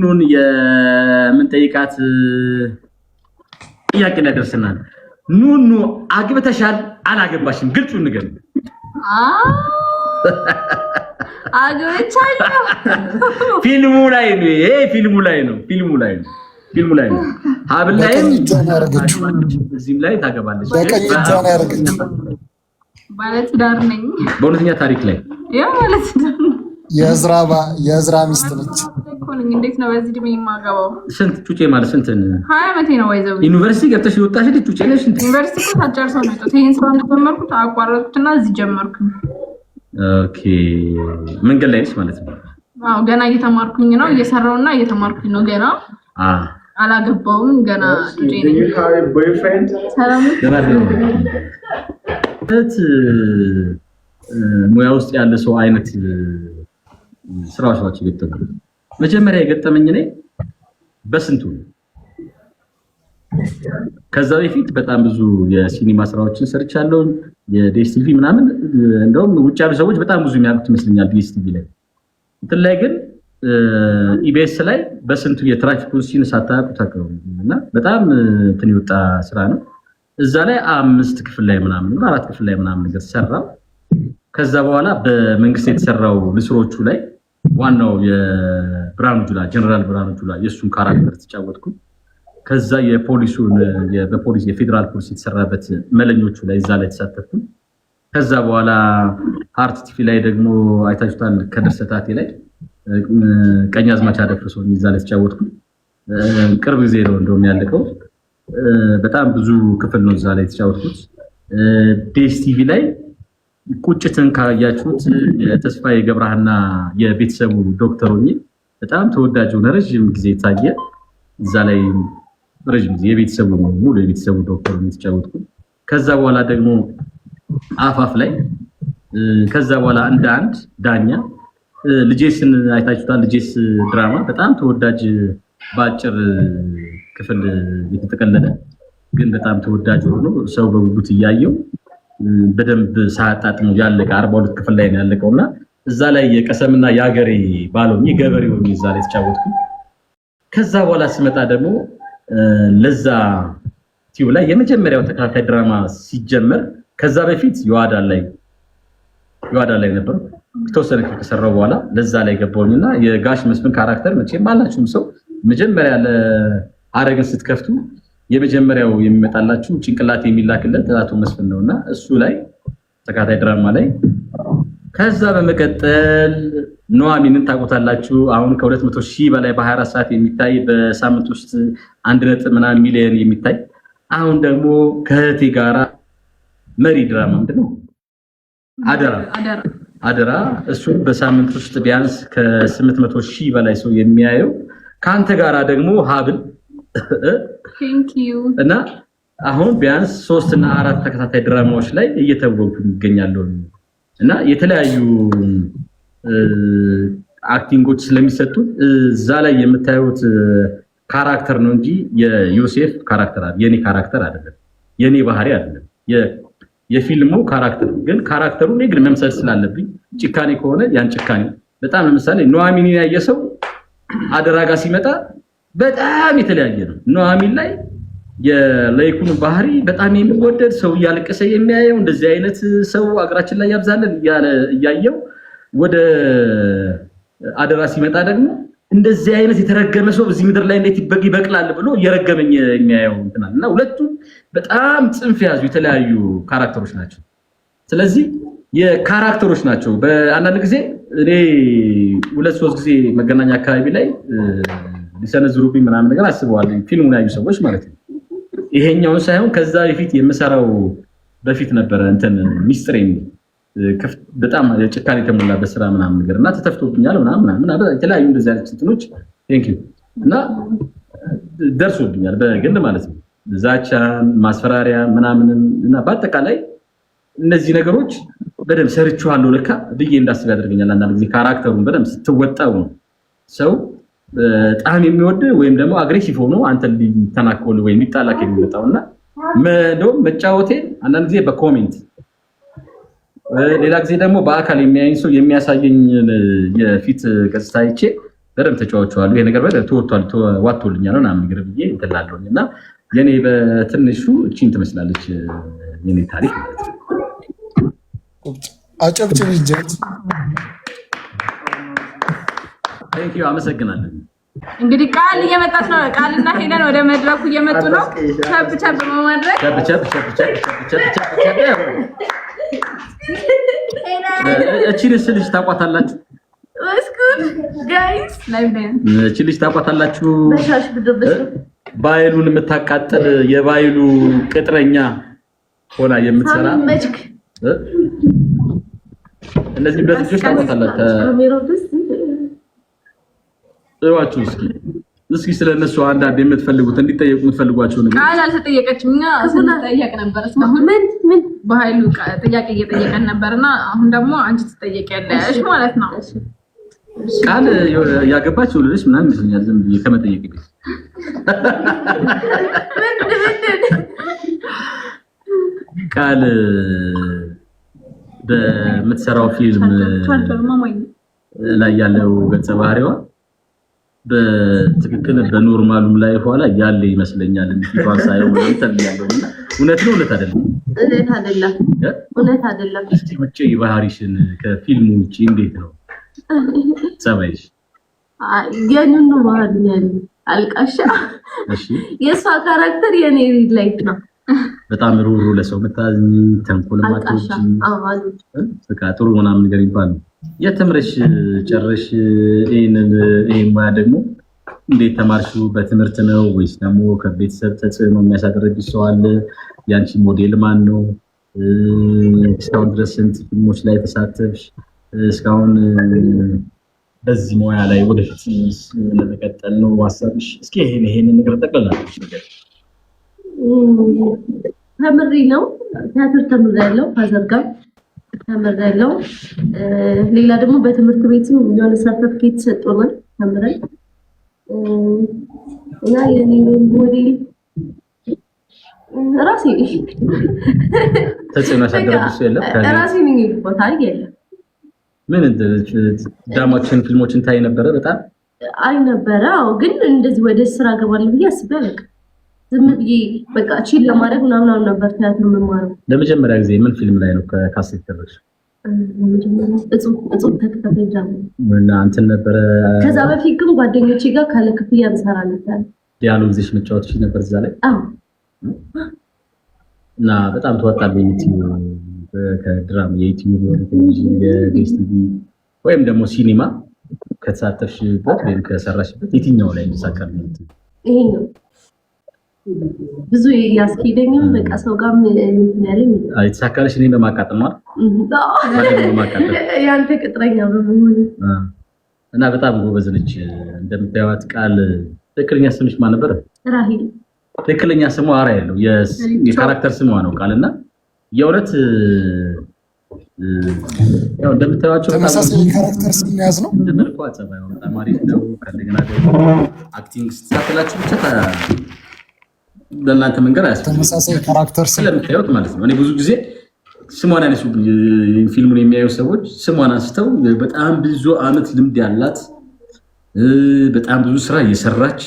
ኑኑን የምንጠይቃት ጥያቄ ላይ ደርሰናል። ኑኑ አግብተሻል አላገባሽም? ግልጹን ንገር። አግብቻለሁ። ፊልሙ ላይ ነው ይሄ፣ ፊልሙ ላይ ነው። ሀብል ላይም እዚህም ላይ ታገባለች። ባለትዳር ነኝ። በእውነተኛ ታሪክ ላይ ያው ባለትዳር የእዝራ ሚስት ነች። እንዴት ነው በዚህ እድሜ የማገባው? ስንት ጩጬ ማለት ስንት 20 ዓመቴ ነው ወይዘው ዩኒቨርሲቲ ገብተሽ የወጣሽ ልጅ ጩጬ ነሽ? እንት ዩኒቨርሲቲ እኮ ታጨርሰው ነው የወጣሁት። ይሄን ስራ እንደጀመርኩት አቋረጥኩትና እዚህ ጀመርኩ። ኦኬ መንገድ ላይ ነሽ ማለት ነው? አዎ ገና እየተማርኩኝ ነው፣ እየሰራውና እየተማርኩኝ ነው። ገና አላገባውም፣ ገና ጩጬ ነኝ። ሰላም ሙያ ውስጥ ያለ ሰው አይነት ስራዎች ናቸው የገጠሙኝ። መጀመሪያ የገጠመኝ እኔ በስንቱ ነው። ከዛ በፊት በጣም ብዙ የሲኒማ ስራዎችን ሰርቻለሁ። የዲኤስቲቪ ምናምን እንደውም ውጭ ያሉ ሰዎች በጣም ብዙ የሚያውቁት ይመስለኛል ዲኤስቲቪ ላይ። እንትን ላይ ግን ኢቢኤስ ላይ በስንቱ የትራፊክ ፖሊሲን ሳታውቁ ታውቁ እና በጣም እንትን የወጣ ስራ ነው። እዛ ላይ 5 ክፍል ላይ ምናምን 4 ክፍል ላይ ምናምን ነገር ሰራው። ከዛ በኋላ በመንግስት የተሰራው ልስሮቹ ላይ ዋናው የብርሃኑ ጁላ ጀነራል ብርሃኑ ጁላ የሱን ካራክተር ተጫወትኩ። ከዛ የፖሊሱን በፖሊስ የፌደራል ፖሊስ የተሰራበት መለኞቹ ላይ እዛ ላይ ተሳተፍኩ። ከዛ በኋላ አርት ቲቪ ላይ ደግሞ አይታችሁታል ከደርሰታቴ ላይ ቀኛዝማች አደፍርሶኝ እዛ ላይ ተጫወትኩ። ቅርብ ጊዜ ነው እንደውም ያለቀው። በጣም ብዙ ክፍል ነው እዛ ላይ የተጫወትኩት። ዲኤስቲቪ ላይ ቁጭትን ካያችሁት የተስፋዬ ገብረሃና የቤተሰቡ ዶክተር ሆኜ በጣም ተወዳጅ ሆነ። ረጅም ጊዜ ታየ እዛ ላይ ረጅም ጊዜ የቤተሰቡ ሙሉ የቤተሰቡ ዶክተር ሆኜ ተጫወትኩ። ከዛ በኋላ ደግሞ አፋፍ ላይ ከዛ በኋላ እንደ አንድ ዳኛ ልጄስን አይታችሁታል። ልጄስ ድራማ በጣም ተወዳጅ በአጭር ክፍል የተጠቀለለ ግን በጣም ተወዳጅ ሆኖ ሰው በጉጉት እያየው በደንብ ሳያጣጥሙ ያለቀ 42 ክፍል ላይ ነው ያለቀውና እዛ ላይ የቀሰምና ያገሬ ባሎኝ ገበሬው እዛ ላይ ተጫወትኩ። ከዛ በኋላ ሲመጣ ደግሞ ለዛ ቲው ላይ የመጀመሪያው ተከታታይ ድራማ ሲጀመር ከዛ በፊት ይዋዳ ላይ ነበር ተወሰነ ከሰራው በኋላ ለዛ ላይ ገባውኝና የጋሽ መስፍን ካራክተር መቼም ባላችሁም ሰው መጀመሪያ ለአረግን ስትከፍቱ የመጀመሪያው የሚመጣላችሁ ጭንቅላት የሚላክለት አቶ መስፍን ነውና እሱ ላይ ተከታታይ ድራማ ላይ ከዛ በመቀጠል ኑሐሚንን ታውቁታላችሁ። አሁን ከ200,000 በላይ በ24 ሰዓት የሚታይ በሳምንት ውስጥ 1.9 ሚሊዮን የሚታይ አሁን ደግሞ ከእህቴ ጋራ መሪ ድራማ ምንድነው አደራ እሱ በሳምንት ውስጥ ቢያንስ ከ800,000 በላይ ሰው የሚያየው ካንተ ጋራ ደግሞ ሀብል እና አሁን ቢያንስ 3 እና 4 ተከታታይ ድራማዎች ላይ እየተወጉ ይገኛሉ እና የተለያዩ አክቲንጎች ስለሚሰጡ እዛ ላይ የምታዩት ካራክተር ነው እንጂ የዮሴፍ ካራክተር አይደለም፣ የኔ ካራክተር አይደለም፣ የኔ ባህሪ አይደለም። የፊልሙ ካራክተር ግን ካራክተሩ እኔ ግን መምሰል ስላለብኝ ጭካኔ ከሆነ ያን ጭካኔ በጣም ለምሳሌ ኑሐሚንን ያየ ሰው አደራ ጋር ሲመጣ በጣም የተለያየ ነው። ኑሐሚን ላይ የለይኩን ባህሪ በጣም የሚወደድ ሰው እያለቀሰ የሚያየው እንደዚህ አይነት ሰው አገራችን ላይ ያብዛልን እያየው ወደ አደራ ሲመጣ ደግሞ እንደዚህ አይነት የተረገመ ሰው እዚህ ምድር ላይ እንዴት ይበቅላል ብሎ እየረገመኝ የሚያየው እንትናልና ሁለቱም በጣም ጽንፍ ያዙ የተለያዩ ካራክተሮች ናቸው። ስለዚህ የካራክተሮች ናቸው። በአንዳንድ ጊዜ እኔ 2-3 ጊዜ መገናኛ አካባቢ ላይ ሊሰነዝሩብኝ ምናምን ነገር አስበዋል ፊልሙን ያዩ ሰዎች ማለት ነው። ይሄኛውን ሳይሆን ከዛ በፊት የምሰራው በፊት ነበረ እንትን ሚስጥሬን በጣም ጭካኔ የተሞላበት ስራ ምናምን ነገርና ተተፍቶብኛል ምናምን የተለያዩ እንደዚህ አይነት እንትኖች ቴንኪው እና ደርሶብኛል በግል ማለት ነው። ዛቻን ማስፈራሪያ ምናምን እና በአጠቃላይ እነዚህ ነገሮች በደንብ ሰርቻለሁ ለካ ብዬ እንዳስብ ያደርገኛል። አንዳንድ ጊዜ ካራክተሩን በደንብ ስትወጣው ሰው በጣም የሚወድ ወይም ደግሞ አግሬሲቭ ሆኖ አንተ ሊተናኮል ወይም ሊጣላክ የሚመጣውና መጫወቴ አንዳንድ ጊዜ በኮሜንት ሌላ ጊዜ ደግሞ በአካል የሚያይን ሰው የሚያሳየኝ የፊት ገጽታ አይቼ በደንብ ተጫዋቾዋለሁ። ይሄ ነገር በደንብ ዋጥቶልኛል ነው ምናምን ነገር ብዬ እንትላለሁኝ እና የኔ በትንሹ እቺን ትመስላለች የኔ ታሪክ ማለት ነው። አጨብጭብ ይጀት ቴንኪው አመሰግናለሁ። እንግዲህ ቃል እየመጣች ነው። ቃልና ሄለን ወደ መድረኩ እየመጡ ነው። ቸብ በማድረግ ቸብ እቺን ልጅ ታቋታላችሁ? እስኩን ጋይስ እቺ ልጅ ታቋታላችሁ? ባይሉን የምታቃጥል የባይሉ ቅጥረኛ ሆና የምትሰራ እነዚህ ሁለት ልጆች ታቋታላችሁ? እዋችሁ እስኪ ስለነሱ አንዳንድ የምትፈልጉት እንዲጠየቁ የምትፈልጓቸው ነገር ቃል አልተጠየቀችም። እኛ ስንጠየቅ ነበር። እስካሁን ምን በኃይሉ ጥያቄ እየጠየቀን ነበርና አሁን ደግሞ አንቺ ትጠየቂያለሽ ማለት ነው። ቃል ያገባችው ልጅ ምናምን ይመስለኛል ዝም ብዬ ከመጠየቅ ይልቅ ቃል በምትሰራው ፊልም ላይ ያለው ገጸ ባህሪዋ በትክክል በኖርማሉም ላይ ኋላ ያለ ይመስለኛል። እንዲፋን ሳይሆን እንተልያለውና እውነት ነው እውነት አይደለም። እስቲ ውጪ ባህሪሽን ከፊልሙ ውጪ እንዴት ነው ጸባይሽ? የኑኑ ባህሪ ነው አልቃሻ። እሺ የሷ ካራክተር የኔ ላይፍ ነው። በጣም ሩሩ ለሰው መታዝኝ ተንኮል ማጥቶች በቃ ጥሩ ምናምን ነገር ይባል። የተምረሽ ጨረሽ ይሄን ሙያ ደግሞ እንዴት ተማርሽው? በትምህርት ነው ወይስ ደግሞ ከቤተሰብ ተጽዕኖ የሚያሳድርብሽ ሰው አለ? ያንቺ ሞዴል ማን ነው? እስካሁን ድረስ ስንት ፊልሞች ላይ ተሳተፍሽ? እስካሁን በዚህ ሙያ ላይ ወደፊት ለመቀጠል ነው ሀሳብሽ? እስኪ ይሄን ነገር ጠቅላላሽ ነገር ተምሪ ነው ቲያትር ተምሬያለሁ፣ ፋዘርጋም ተምሬያለሁ። ሌላ ደግሞ በትምህርት ቤትም የሆነ ሰርተፍኬት ሰጥቶናል ተምረን እና የኔ ሞዴል ራሴ ተጽዕኖ ያሳደረብሽ የለም? ራሴ ነኝ ቦታ የለም። ምን ድራማዎችን ፊልሞችን ታይ ነበረ? በጣም አይ ነበረ። አዎ ግን እንደዚህ ወደ ስራ ገባለሁ ብዬ አስቤ አላውቅም። ዝም ብዬ በቃ ቺል ለማድረግ ምናምን ነበር ቲያትር የምማረው። ለመጀመሪያ ጊዜ ምን ፊልም ላይ ነው ከካሴት ተደረሽ? ለመጀመሪያ እጹብ ተከታታይ ድራማ እና አንተን ነበረ። ከዛ በፊት ግን ጓደኞቼ ጋር ካለ ክፍያ እንሰራ ነበር። ዲያሎግ ጊዜሽ መጫወትሽ ነበር እዛ ላይ? አዎ። እና በጣም ተወጣብኝ ዩቲዩብ ከድራማ የዩቲዩብ ቴሌቪዥን የዲኤስቲቪ ወይም ደግሞ ሲኒማ ከተሳተፍሽበት ወይም ከሰራሽበት የትኛው ላይ እንድሳካል ነው? ይሄኛው ብዙ ያስኬደኝም በቃ ሰው ጋር እንትን ያለኝ የተሳካልሽ እኔን በማቃጠል ማለት ያንተ ቅጥረኛ በመሆን እና በጣም ጎበዝ ነች። እንደምታዩት ቃል ትክክለኛ ስምሽ ማን ነበር? ራሂል። ትክክለኛ ስሟ አራ ያለው የካራክተር ስሟ ነው ቃልና የእውነት ያው እንደምታዩቸው ተመሳሳይ ካራክተር ስም ያዝ ነው። መልኳ ጸባዩ በጣም አሪፍ ነው። ከእንደገና ደግሞ አክቲንግ ስትሳተላችሁ ብቻ ለእናንተ መንገር አያስፈልግም። ተመሳሳይ ካራክተር ስለምታዩት ማለት ነው። እኔ ብዙ ጊዜ ስሟን ያነሱብኝ ፊልሙን የሚያዩ ሰዎች ስሟን አንስተው በጣም ብዙ አመት ልምድ ያላት በጣም ብዙ ስራ እየሰራች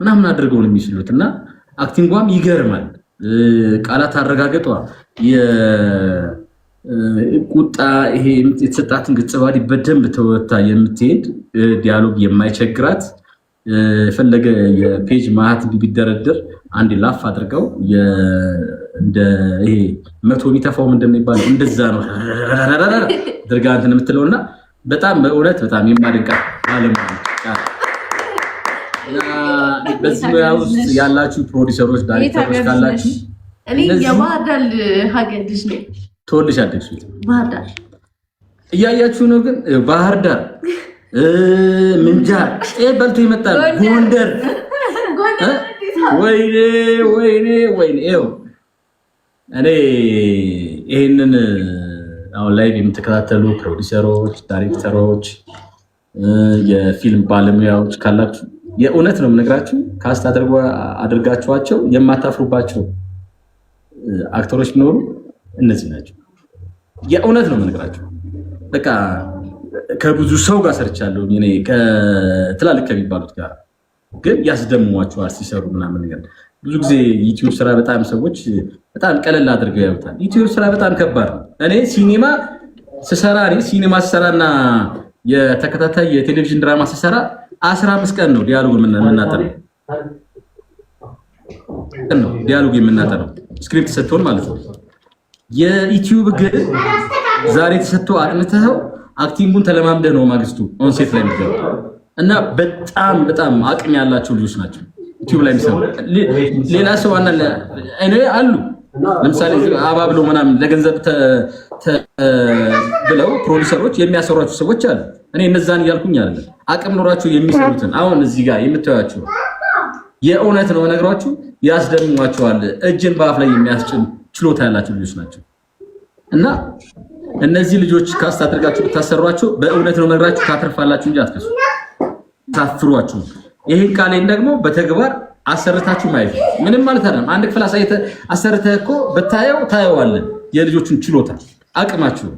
ምናምን አድርገው ነው የሚስሉት እና አክቲንጓም ይገርማል። ቃላት አረጋገጧ ቁጣ ይሄ የተሰጣትን ገጸ ባህሪ በደንብ ተወታ የምትሄድ ዲያሎግ የማይቸግራት የፈለገ የፔጅ ማህት ቢደረደር አንድ ላፍ አድርገው እንደ ይሄ መቶ ቢተፋው እንደሚባለው እንደዛ ነው ድርጋ እንትን የምትለውና በጣም በእውነት በጣም የማደንቃት ባለሙያ በዚህ ሙያ ውስጥ ያላችሁ ፕሮዲውሰሮች፣ ዳይሬክተሮች ካላችሁ እኔ የባህር ዳር ሀገር ልጅ ነኝ። ተወልደሽ ያደግሽ ባህር ዳር እያያችሁ ነው። ግን ባህር ዳር ምንጃር በልቶ ይመጣል። ጎንደር ወይኔ ይኸው እኔ ይሄንን አሁን ላይ የምትከታተሉ ፕሮዲውሰሮች፣ ዳይሬክተሮች፣ የፊልም ባለሙያዎች ካላችሁ የእውነት ነው የምነግራችሁ ካስት አድርጋችኋቸው የማታፍሩባቸው አክተሮች ቢኖሩ እነዚህ ናቸው። የእውነት ነው የምነግራችሁ። በቃ ከብዙ ሰው ጋር ሰርቻለሁ እኔ ከትላልቅ ከሚባሉት ጋር ግን ያስደምሟቸዋል ሲሰሩ ምናምን ነገር። ብዙ ጊዜ ዩቲዩብ ስራ በጣም ሰዎች በጣም ቀለል አድርገው ያዩታል። ዩቲዩብ ስራ በጣም ከባድ ነው። እኔ ሲኒማ ስሰራና የተከታታይ የቴሌቪዥን ድራማ ስሰራ 15 ቀን ነው ዲያሎግ የምናጠነው ስክሪፕት ሰጥቶን ማለት ነው። የዩቲዩብ ግን ዛሬ ተሰጥቶ አጥንተው አክቲንጉን ተለማምደህ ነው ማግስቱ ኦንሴት ላይ የምትገባው እና በጣም አቅም ያላቸው ልጆች ናቸው ዩቲዩብ ላይ የሚሰሩ። ሌላ ሰው አሉ ለምሳሌ አባብለው ምናምን ለገንዘብ ብለው ፕሮዲውሰሮች የሚያሰሯቸው ሰዎች አሉ። እኔ እነዛን እያልኩኝ አይደለም። አቅም ኖራቸው የሚሰሩትን አሁን እዚህ ጋር የምታዩዋቸው የእውነት ነው ነግራችሁ ያስደምሟቸዋል። እጅን በአፍ ላይ የሚያስጭን ችሎታ ያላቸው ልጆች ናቸው እና እነዚህ ልጆች ካስት አድርጋችሁ ብታሰሯቸው በእውነት ነው ነግራችሁ ታተርፋላችሁ እንጂ አትከሱ ታፍሯችሁ። ይሄን ቃሌን ደግሞ በተግባር አሰርታችሁ ማየት ምንም ማለት አይደለም። አንድ ክፍል አሰርተህ እኮ በታየው ታየዋለህ የልጆቹን ችሎታ አቅማችሁ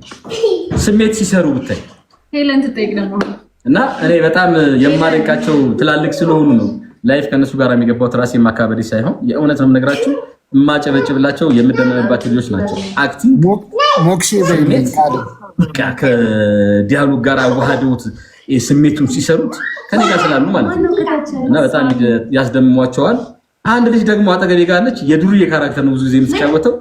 ስሜት ሲሰሩ ብታይ ሄለን ትጠይቅ ደግሞ እና እኔ በጣም የማደንቃቸው ትላልቅ ስለሆኑ ነው ላይፍ ከነሱ ጋር የሚገባው ትራሴ ማካበድ ሳይሆን የእውነት ነው የምነግራችሁ። የማጨበጭብላቸው የምደመምባቸው ልጆች ናቸው። አክቲንግ ሞክሼ በቃ ከዲያሎግ ጋር አዋህደውት ስሜቱን ሲሰሩት ከኔ ጋር ስላሉ ማለት ነው እና በጣም ያስደምሟቸዋል። አንድ ልጅ ደግሞ አጠገቤ ጋር አለች። የዱርዬ ካራክተር ነው ብዙ ጊዜ የምትጫወተው